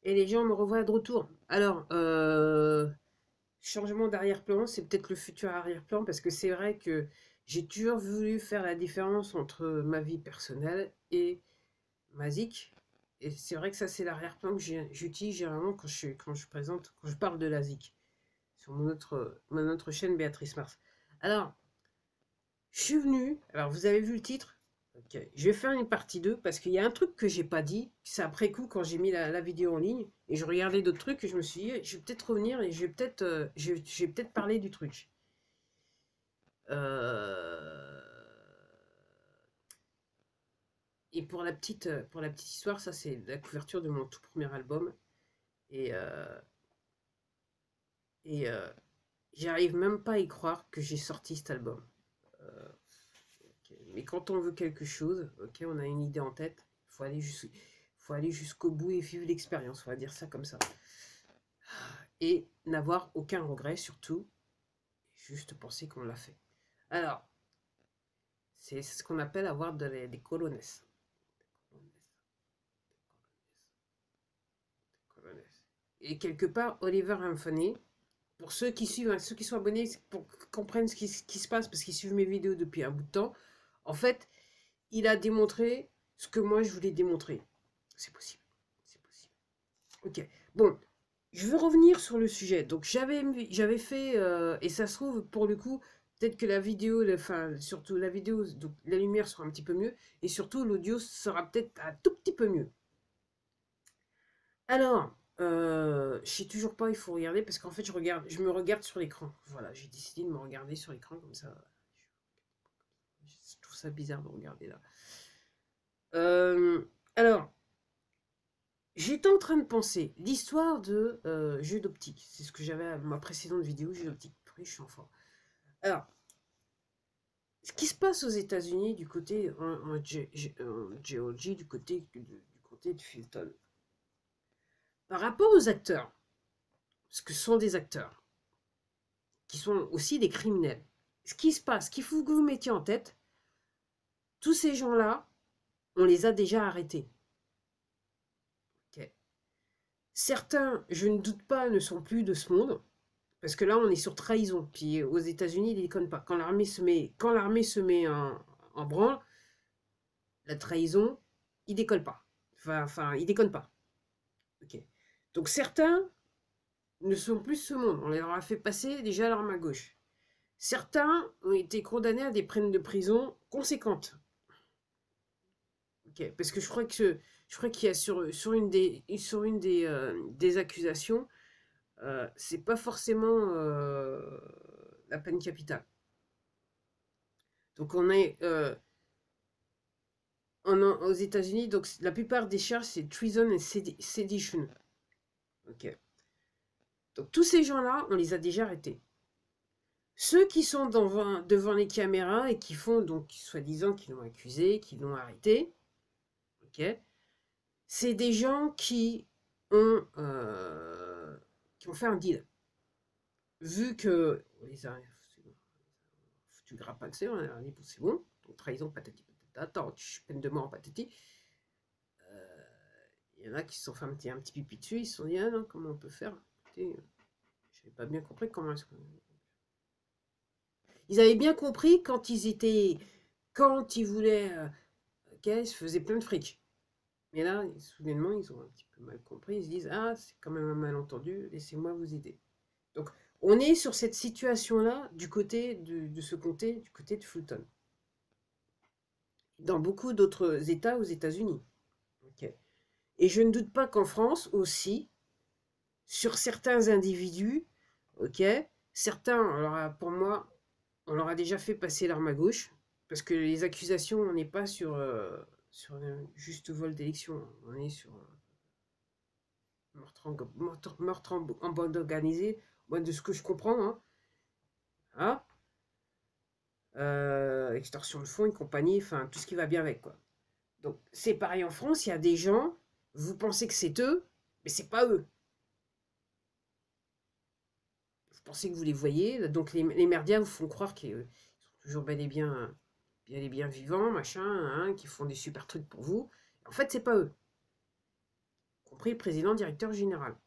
Et les gens me revoient de retour. Alors, changement d'arrière-plan, c'est peut-être le futur arrière-plan parce que c'est vrai que j'ai toujours voulu faire la différence entre ma vie personnelle et ma zik. Et c'est vrai que ça, c'est l'arrière-plan que j'utilise généralement quand je parle de la zik sur mon autre chaîne Béatrice Mars. Alors, je suis venue, alors vous avez vu le titre? Ok, je vais faire une partie 2 parce qu'il y a un truc que j'ai pas dit, c'est après coup quand j'ai mis la vidéo en ligne et je regardais d'autres trucs et je me suis dit, je vais peut-être revenir et je vais peut-être parler du truc. Euh, et pour la petite histoire, ça c'est la couverture de mon tout premier album et, euh, et j'arrive même pas à y croire que j'ai sorti cet album. Euh, ok. Mais quand on veut quelque chose, ok, on a une idée en tête, faut aller jusqu'au bout et vivre l'expérience, on va dire ça comme ça. Et n'avoir aucun regret surtout, juste penser qu'on l'a fait. Alors, c'est ce qu'on appelle avoir des colonnes. Et quelque part, Oliver Anthony, pour ceux qui suivent, hein, ceux qui sont abonnés, pour qu'ils comprennent ce qui se passe, parce qu'ils suivent mes vidéos depuis un bout de temps, en fait, il a démontré ce que moi je voulais démontrer. C'est possible. C'est possible. Ok. Bon, je veux revenir sur le sujet. Donc j'avais fait, et ça se trouve, pour le coup, peut-être que la vidéo, enfin, surtout la vidéo, donc la lumière sera un petit peu mieux, et surtout l'audio sera peut-être un tout petit peu mieux. Alors, je sais toujours pas, il faut regarder, parce qu'en fait, je me regarde sur l'écran. Voilà, j'ai décidé de me regarder sur l'écran, comme ça. Je trouve ça bizarre de regarder là. Alors, j'étais en train de penser, l'histoire de jeu d'optique. C'est ce que j'avais à ma précédente vidéo, jeu d'optique. Après, je suis enfant. Alors, ce qui se passe aux États-Unis du côté en Géorgie, du côté de Fulton, par rapport aux acteurs, ce que sont des acteurs, qui sont aussi des criminels, ce qui se passe, qu'il faut que vous mettiez en tête, tous ces gens-là, on les a déjà arrêtés. Okay. Certains, je ne doute pas, ne sont plus de ce monde, parce que là, on est sur trahison. Puis aux États-Unis, ils ne déconnent pas. Quand l'armée se met en branle, la trahison, ils décollent pas. Enfin, ils déconnent pas. Ok. Donc certains ne sont plus ce monde. On leur a fait passer déjà l'arme à gauche. Certains ont été condamnés à des peines de prison conséquentes. Ok. Parce que je crois qu'il y a sur une des accusations, c'est pas forcément la peine capitale. Donc on est aux États-Unis, donc la plupart des charges c'est treason et sedition. Ok. Donc tous ces gens-là, on les a déjà arrêtés. Ceux qui sont devant les caméras et qui font donc soi-disant qu'ils l'ont accusé, qu'ils l'ont arrêté, ok, c'est des gens qui ont fait un deal. Vu que on les a foutu grappaxé, on a dit bon, c'est bon, donc trahison patati patata, peine de mort patati. Il y en a qui se sont fait un petit pipi dessus, ils se sont dit ah non, comment on peut faire? Écoutez, j'avais pas bien compris comment est-ce que. Ils avaient bien compris quand ils voulaient, ok, ils se faisaient plein de fric. Mais là, soudainement, ils ont un petit peu mal compris. Ils se disent ah, c'est quand même un malentendu, laissez-moi vous aider. Donc, on est sur cette situation-là du côté de ce comté, du côté de Fulton. Dans beaucoup d'autres États aux États-Unis. Ok. Et je ne doute pas qu'en France aussi, sur certains individus, ok, certains, alors pour moi, on leur a déjà fait passer l'arme à gauche, parce que les accusations, on n'est pas sur un juste vol d'élection, on est sur un meurtre en bande organisée, moi de ce que je comprends, hein, hein, extorsion de fonds et compagnie, enfin tout ce qui va bien avec, quoi. Donc c'est pareil en France, il y a des gens, vous pensez que c'est eux, mais c'est pas eux. Vous pensez que vous les voyez, donc les merdias vous font croire qu'ils sont toujours bel et bien vivants, machin, hein, qui font des super trucs pour vous. En fait, c'est pas eux. compris le président directeur général.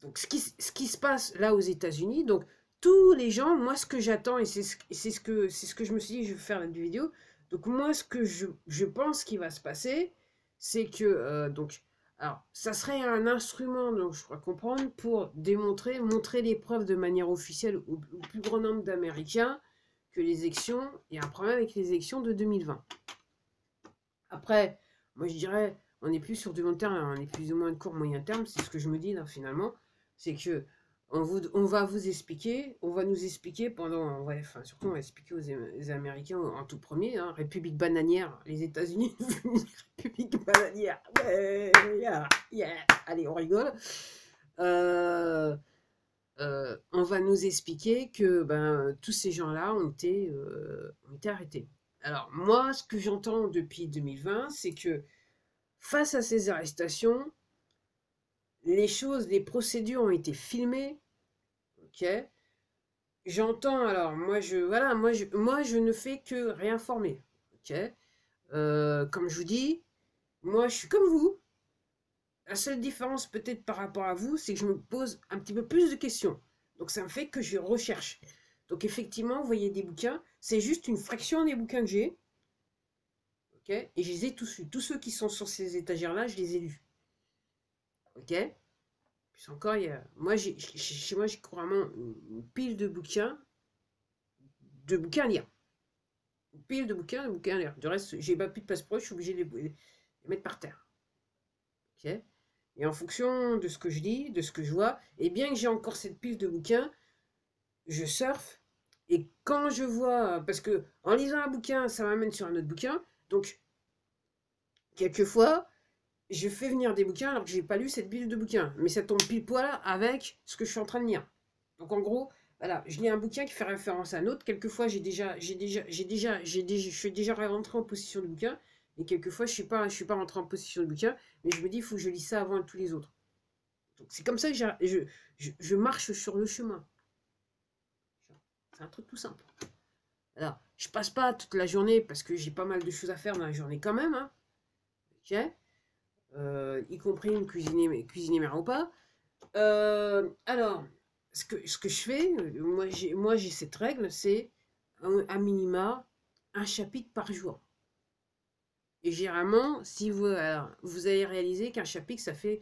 Donc, ce qui se passe là aux États-Unis, donc tous les gens, moi, ce que j'attends, et c'est ce que je me suis dit, je vais faire la vidéo. Donc, moi, ce que je pense qu'il va se passer, c'est que, donc, alors, ça serait un instrument, donc je crois comprendre, pour montrer les preuves de manière officielle au plus grand nombre d'Américains que les élections, il y a un problème avec les élections de 2020. Après, moi, je dirais, on n'est plus sur du long terme, on est plus ou moins de court moyen terme, c'est ce que je me dis là, finalement. C'est que on va vous expliquer, on va nous expliquer pendant, ouais, enfin surtout on va expliquer aux Américains en tout premier, hein, République bananière, les États-Unis, République bananière, ouais, yeah, allez on rigole. On va nous expliquer que ben, tous ces gens-là ont été arrêtés. Alors moi, ce que j'entends depuis 2020, c'est que face à ces arrestations, les procédures ont été filmées, ok. J'entends, alors, moi, je ne fais que réinformer, ok. Comme je vous dis, moi, je suis comme vous. La seule différence, peut-être par rapport à vous, c'est que je me pose un petit peu plus de questions. Donc, ça me fait que je recherche. Donc, effectivement, vous voyez des bouquins, c'est juste une fraction des bouquins que j'ai, ok. Et je les ai tous lus. Tous ceux qui sont sur ces étagères-là, je les ai lus, ok. Puis encore, chez moi, j'ai couramment une pile de bouquins à lire. Une pile de bouquins à lire. Du reste, j'ai pas plus de passe-proche, je suis obligé de les mettre par terre. Ok. Et en fonction de ce que je lis, de ce que je vois, et bien que j'ai encore cette pile de bouquins, je surfe. Et quand je vois, parce que en lisant un bouquin, ça m'amène sur un autre bouquin, donc quelquefois, je fais venir des bouquins alors que j'ai pas lu cette pile de bouquins, mais ça tombe pile poil avec ce que je suis en train de lire. Donc en gros, voilà, je lis un bouquin qui fait référence à un autre. Quelquefois, je suis déjà rentré en possession du bouquin, et quelquefois, je suis pas rentré en possession du bouquin, mais je me dis, il faut que je lise ça avant tous les autres. Donc c'est comme ça que je marche sur le chemin. C'est un truc tout simple. Alors, je passe pas toute la journée parce que j'ai pas mal de choses à faire dans la journée quand même, hein. Ok. Y compris me cuisiner mes repas. Alors, ce que je fais, moi j'ai cette règle, c'est à minima un chapitre par jour. Et généralement, si vous, alors, vous allez réaliser qu'un chapitre, ça fait,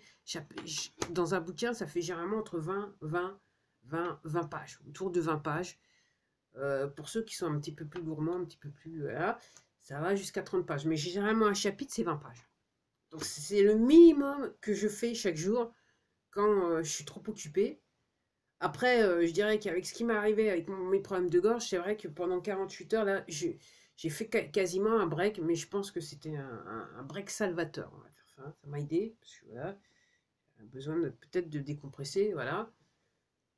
dans un bouquin, ça fait généralement entre 20 pages, autour de 20 pages. Pour ceux qui sont un petit peu plus gourmands, un petit peu plus, voilà, ça va jusqu'à 30 pages. Mais généralement, un chapitre, c'est 20 pages. Donc c'est le minimum que je fais chaque jour quand je suis trop occupée. Après, je dirais qu'avec ce qui m'est arrivé avec mes problèmes de gorge, c'est vrai que pendant 48 heures, là, j'ai fait quasiment un break, mais je pense que c'était un break salvateur, on va dire ça. Ça m'a aidé, parce que voilà, j'ai besoin peut-être de décompresser, voilà.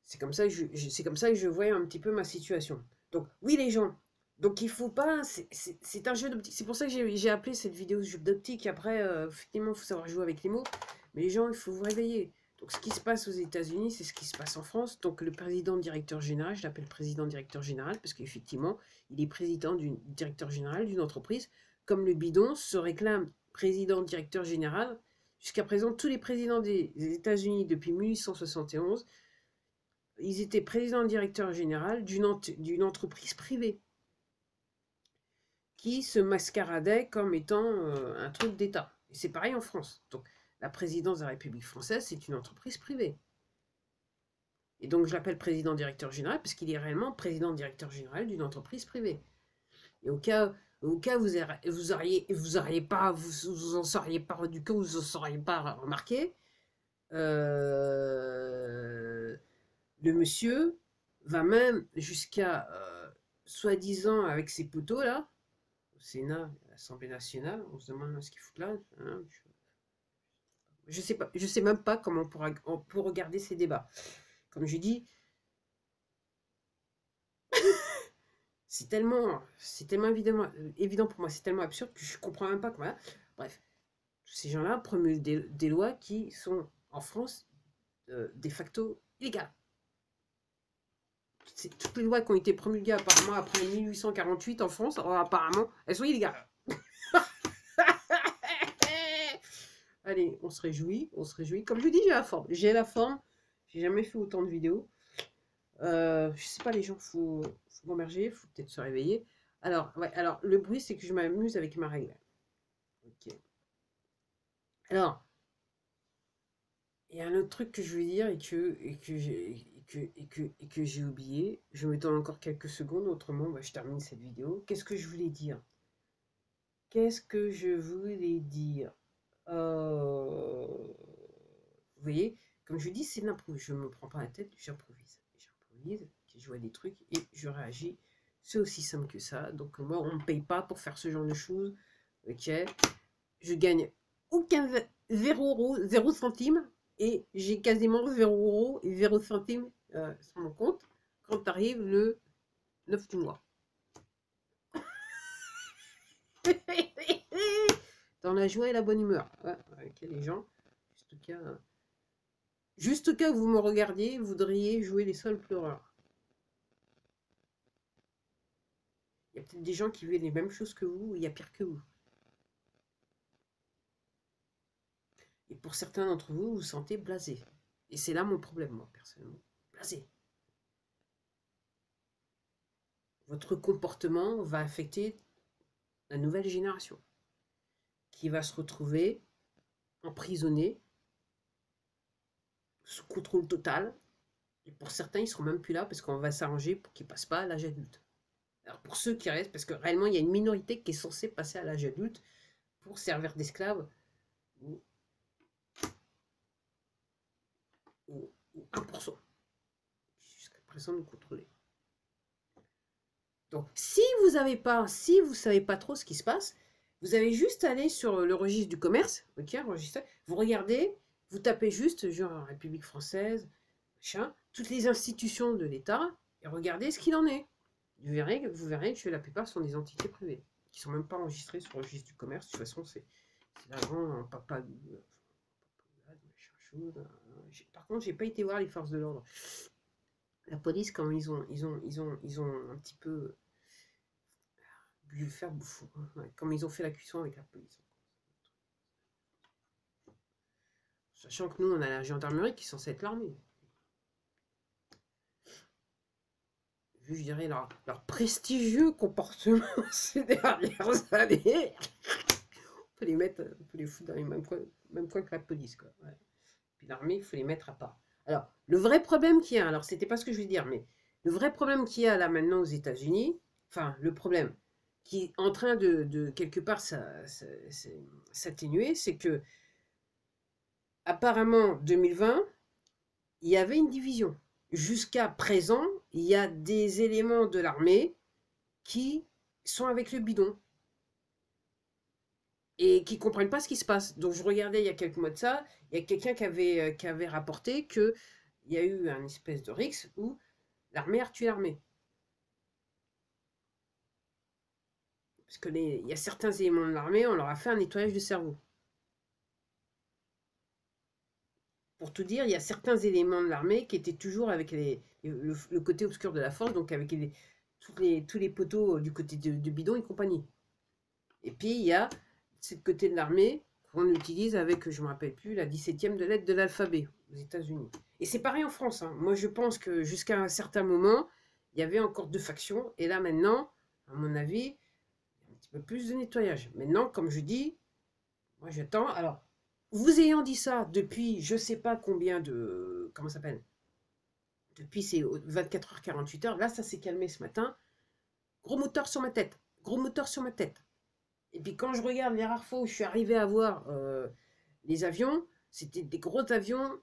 C'est comme ça que c'est comme ça que je voyais un petit peu ma situation. Donc, oui, les gens. Donc, il faut pas. C'est un jeu d'optique. C'est pour ça que j'ai appelé cette vidéo jeu d'optique. Après, effectivement, il faut savoir jouer avec les mots. Mais les gens, il faut vous réveiller. Donc, ce qui se passe aux États-Unis, c'est ce qui se passe en France. Donc, le président directeur général, je l'appelle président directeur général parce qu'effectivement, il est président du directeur général d'une entreprise. Comme le bidon se réclame président directeur général. Jusqu'à présent, tous les présidents des États-Unis depuis 1871, ils étaient président directeur général d'une entreprise privée qui se mascaradait comme étant un truc d'État. Et c'est pareil en France. Donc, la présidence de la République française, c'est une entreprise privée. Et donc, je l'appelle président directeur général parce qu'il est réellement président directeur général d'une entreprise privée. Et au cas vous en seriez pas du coup, vous en seriez pas remarqué, le monsieur va même jusqu'à, soi-disant, avec ses poteaux là, au Sénat, à l'Assemblée nationale, on se demande ce qu'ils foutent là. Hein, je sais pas, je sais même pas comment on peut regarder ces débats. Comme je dis, c'est tellement évident pour moi, c'est tellement absurde que je comprends même pas comment. Bref, ces gens-là promulguent des lois qui sont en France de facto illégales. Toutes les lois qui ont été promulguées apparemment après 1848 en France, apparemment, elles sont illégales. allez, on se réjouit, on se réjouit. Comme je dis, j'ai la forme. J'ai la forme. J'ai jamais fait autant de vidéos. Je sais pas, les gens, faut m'emmerger, faut peut-être se réveiller. Alors, ouais, alors, le bruit, c'est que je m'amuse avec ma règle. Ok. Alors, il y a un autre truc que je veux dire et que j'ai oublié. Je me donne encore quelques secondes, autrement, bah, je termine cette vidéo. Qu'est-ce que je voulais dire? Qu'est-ce que je voulais dire? Vous voyez, comme je dis, c'est de l'impro. Je ne me prends pas la tête, j'improvise. J'improvise, je vois des trucs et je réagis. C'est aussi simple que ça. Donc moi, on ne me paye pas pour faire ce genre de choses. Ok, je gagne aucun 0 €, 0 centime, et j'ai quasiment 0 € et 0 centime sur mon compte quand arrive le 9 du mois. Dans la joie et la bonne humeur. Ouais, ok, les gens, juste au cas où vous me regardiez, vous voudriez jouer les seuls pleureurs. Il y a peut-être des gens qui vivent les mêmes choses que vous, il y a pire que vous. Et pour certains d'entre vous, vous vous sentez blasé. Et c'est là mon problème, moi, personnellement. Blasé. Votre comportement va affecter la nouvelle génération qui va se retrouver emprisonnée sous contrôle total. Et pour certains, ils ne seront même plus là parce qu'on va s'arranger pour qu'ils ne passent pas à l'âge adulte. Alors pour ceux qui restent, parce que réellement, il y a une minorité qui est censée passer à l'âge adulte pour servir d'esclave ou, ou 1% jusqu'à présent nous contrôler. Donc, si vous ne savez pas trop ce qui se passe, vous avez juste à aller sur le registre du commerce, ok, registre, vous regardez, vous tapez juste genre République française, machin, toutes les institutions de l'État, et regardez ce qu'il en est. Vous verrez que la plupart sont des entités privées, qui ne sont même pas enregistrées sur le registre du commerce. De toute façon, c'est vraiment un papa. Par contre, j'ai pas été voir les forces de l'ordre. La police, quand ils ont un petit peu lui faire bouffon. Ouais, comme ils ont fait la cuisson avec la police. Sachant que nous, on a la gendarmerie qui est censée être l'armée. Vu, je dirais, leur prestigieux comportement ces dernières années, on peut les foutre dans les mêmes coins que la police, quoi. Ouais. Puis l'armée, il faut les mettre à part. Alors, le vrai problème qu'il y a, alors c'était pas ce que je veux dire, mais le vrai problème qu'il y a là maintenant aux États-Unis, enfin, le problème qui est en train de quelque part s'atténuer, c'est que apparemment 2020, il y avait une division. Jusqu'à présent, il y a des éléments de l'armée qui sont avec le bidon et qui ne comprennent pas ce qui se passe. Donc je regardais il y a quelques mois de ça, il y a quelqu'un qui avait rapporté qu'il y a eu un espèce de rixe où l'armée a tué l'armée. Parce que il y a certains éléments de l'armée, on leur a fait un nettoyage de cerveau. Pour tout dire, il y a certains éléments de l'armée qui étaient toujours avec le côté obscur de la force, donc avec tous les poteaux du côté de bidon et compagnie. Et puis, il y a cette côté de l'armée qu'on utilise avec, je ne me rappelle plus, la 17e de lettre de l'alphabet aux États-Unis. Et c'est pareil en France. Hein. Moi, je pense que jusqu'à un certain moment, il y avait encore 2 factions. Et là, maintenant, à mon avis, il y a un petit peu plus de nettoyage. Maintenant, comme je dis, moi, j'attends. Alors, vous ayant dit ça depuis je ne sais pas combien de. Comment ça s'appelle? Depuis ces 24 heures, 48 heures, là, ça s'est calmé ce matin. Gros moteur sur ma tête. Gros moteur sur ma tête. Et puis quand je regarde les rares fois où je suis arrivé à voir les avions, c'était des gros avions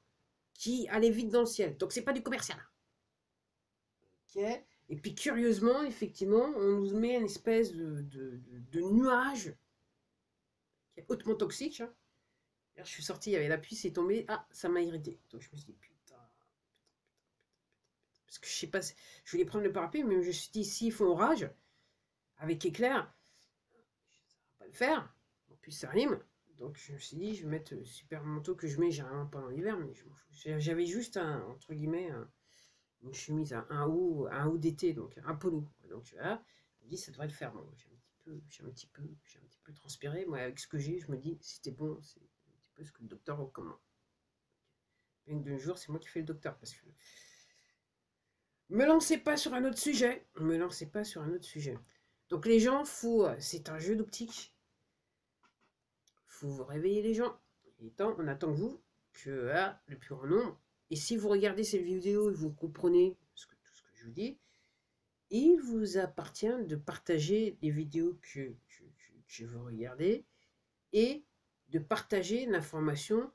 qui allaient vite dans le ciel. Donc c'est pas du commercial. Okay. Et puis curieusement, effectivement, on nous met une espèce de nuage qui est hautement toxique. Hein. Je suis sorti, il y avait la pluie, c'est tombé. Ah, ça m'a irrité. Donc je me suis dit, putain. Parce que je sais pas, je voulais prendre le parapluie, mais je me suis dit, s'il faut orage, avec éclair, ça va pas le faire. En plus, ça rime. Donc je me suis dit, je vais mettre le super manteau que je mets généralement pendant l'hiver, mais je m'en fous. J'avais juste entre guillemets, une chemise, un haut d'été, donc un polo. Donc voilà, je me dis, ça devrait le faire. Bon, j'ai un petit peu transpiré. Moi, avec ce que j'ai, je me dis, si c'était bon, c'est un petit peu ce que le docteur recommande. Bien que d'un jour, c'est moi qui fais le docteur, parce que... Me lancez pas sur un autre sujet. Me lancez pas sur un autre sujet. Donc les gens, c'est un jeu d'optique. Faut vous réveiller les gens. On attend que vous, que le plus grand nombre. Et si vous regardez cette vidéo et vous comprenez tout ce que je vous dis, il vous appartient de partager les vidéos que vous regardez et de partager l'information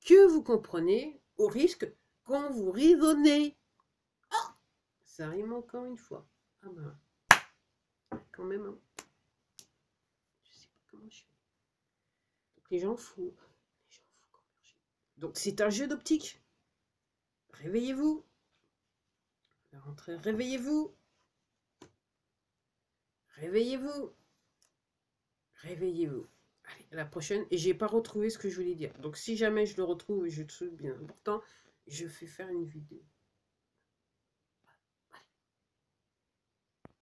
que vous comprenez au risque qu'on vous raisonnez. Oh, ça rime encore une fois. Ah ben, quand même, hein. Je sais pas comment je fais. Donc les gens fous. Donc c'est un jeu d'optique. Réveillez-vous. La rentrée, réveillez-vous. Réveillez-vous. Réveillez-vous. Allez, à la prochaine. Et j'ai pas retrouvé ce que je voulais dire. Donc si jamais je le retrouve et je trouve bien important, je fais faire une vidéo.